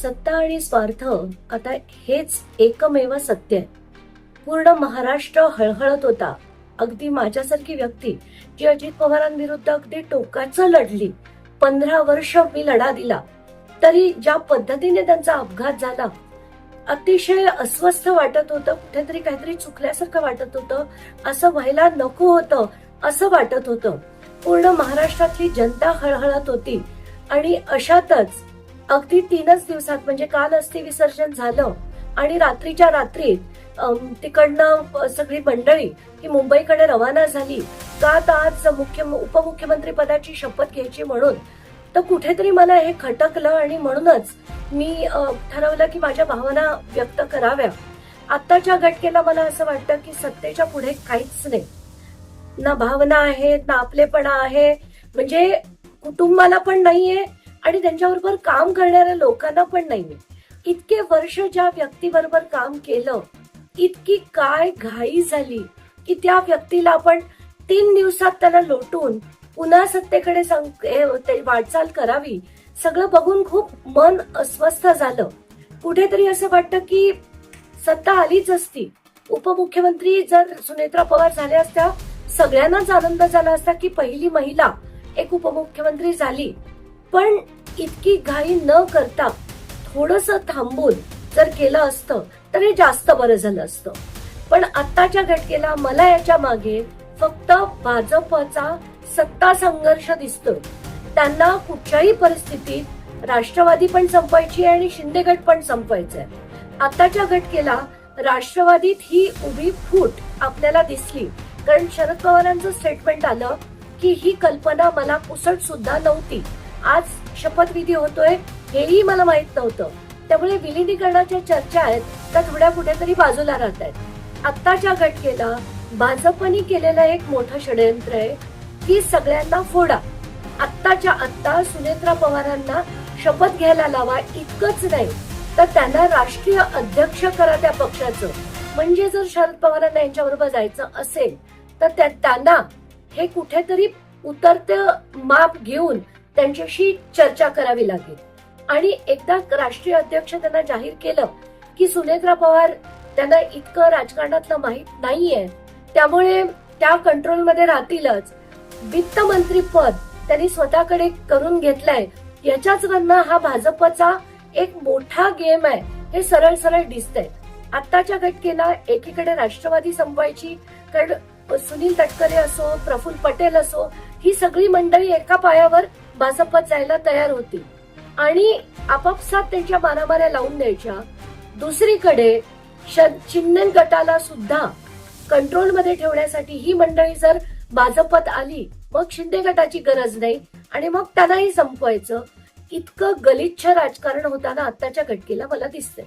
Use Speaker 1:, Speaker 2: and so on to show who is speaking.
Speaker 1: सत्ता आणि स्वार्थ आता हेच एकमेव सत्य आहे. पूर्ण महाराष्ट्र हळहळत होता. अगदी माझ्यासारखी व्यक्ती जी अजित पवारांविरुद्ध अगदी टोकाचं लढली, 15 वर्ष मी लढा दिला, तरी ज्या पद्धतीने त्यांचा अपघात झाला, अतिशय अस्वस्थ वाटत होतं. कुठेतरी काहीतरी चुकल्यासारखं वाटत होतं. असं व्हायला नको होतं असं वाटत होतं. पूर्ण महाराष्ट्रातली जनता हळहळत होती. आणि अशातच अगदी 3च दिवसात म्हणजे काल अस्थि विसर्जन झालं आणि रात्रीच्या रात्रीत तिकडनं सगळी मंडळी ही मुंबईकडे रवाना झाली. का तर आज उपमुख्यमंत्री पदाची शपथ घ्यायची म्हणून. तर कुठेतरी मला हे खटकलं आणि म्हणूनच मी ठरवलं की माझ्या भावना व्यक्त कराव्या. आत्ताच्या घटनेला मला असं वाटतं की सत्तेच्या पुढे काहीच नाही. ना भावना आहेत, ना आपलेपणा आहे, म्हणजे कुटुंबाला पण नाहीये आणि त्यांच्याबरोबर काम करणाऱ्या लोकांना पण नाहीये. इतके वर्ष ज्या व्यक्तीबरोबर काम केलं, इतकी काय घाई झाली की त्या व्यक्तीला आपण 3 दिवसात त्याला लोटून पुन्हा सत्तेकडे वाटचाल करावी. सगळं बघून खूप मन अस्वस्थ झालं. कुठेतरी असं वाटतं की सत्ता आलीच असती. उपमुख्यमंत्री जर सुनेत्रा पवार झाल्या असत्या, सगळ्यांनाच आनंद झाला असता की पहिली महिला एक उपमुख्यमंत्री झाली. पण इतकी घाई न करता थोडंसं थांबून जर केलं असतं तर हे जास्त बरं झालं असतं. पण आत्ताच्या घटनेला मला याच्या मागे फक्त भाजपचा सत्ता संघर्ष दिसतोय. त्यांना कुठच्याही परिस्थितीत राष्ट्रवादी पण संपवायची आणि शिंदे गट पण संपवायचा आहे. आताच्या घटनेला राष्ट्रवादीत ही उभी फूट आपल्याला दिसली. कारण शरद पवारांचं स्टेटमेंट आलं की ही कल्पना मला पुसट सुद्धा नव्हती. आज शपथविधी होतोय हेही मला माहित नव्हतं. त्यामुळे विलिनीकरणाच्या चर्चा आहेत त्या थोड्या कुठेतरी बाजूला राहत आहेत. आत्ताच्या घटनेला भाजपनी केलेलं एक मोठं षडयंत्र आहे की सगळ्यांना फोडा. आत्ताच्या आत्ता सुनेत्रा पवारांना शपथ घ्यायला लावा. इतकंच नाही तर त्यांना राष्ट्रीय अध्यक्ष करा त्या पक्षाचं. म्हणजे जर शरद पवारांना यांच्याबरोबर जायचं असेल तर त्यांना हे कुठेतरी उतरते माप घेऊन त्यांच्याशी चर्चा करावी लागेल. आणि एकदा राष्ट्रीय अध्यक्ष त्यांना जाहीर केलं की सुनेत्रा पवार त्यांना इतकं राजकारणातलं माहित नाहीये, त्यामुळे त्या कंट्रोलमध्ये राहतीलच. वित्तमंत्री पद त्यांनी स्वतःकडे करून घेतलंय. याच्याच वरनं हा भाजपचा एक मोठा गेम आहे हे सरळ सरळ दिसतंय. आत्ताच्या घटनेला एकीकडे राष्ट्रवादी संपवायची, कारण सुनील तटकरे असो, प्रफुल्ल पटेल असो, ही सगळी मंडळी एका पायावर भाजपात जायला तयार होती आणि आपापसात त्यांच्या मारामाऱ्या लावून द्यायच्या. दुसरीकडे शिंदे गटाला सुद्धा कंट्रोलमध्ये ठेवण्यासाठी ही मंडळी जर भाजपात आली, मग शिंदे गटाची गरज नाही आणि मग त्यांनाही संपवायचं. इतकं गलिच्छ राजकारण होताना आत्ताच्या घटनेला मला दिसतंय.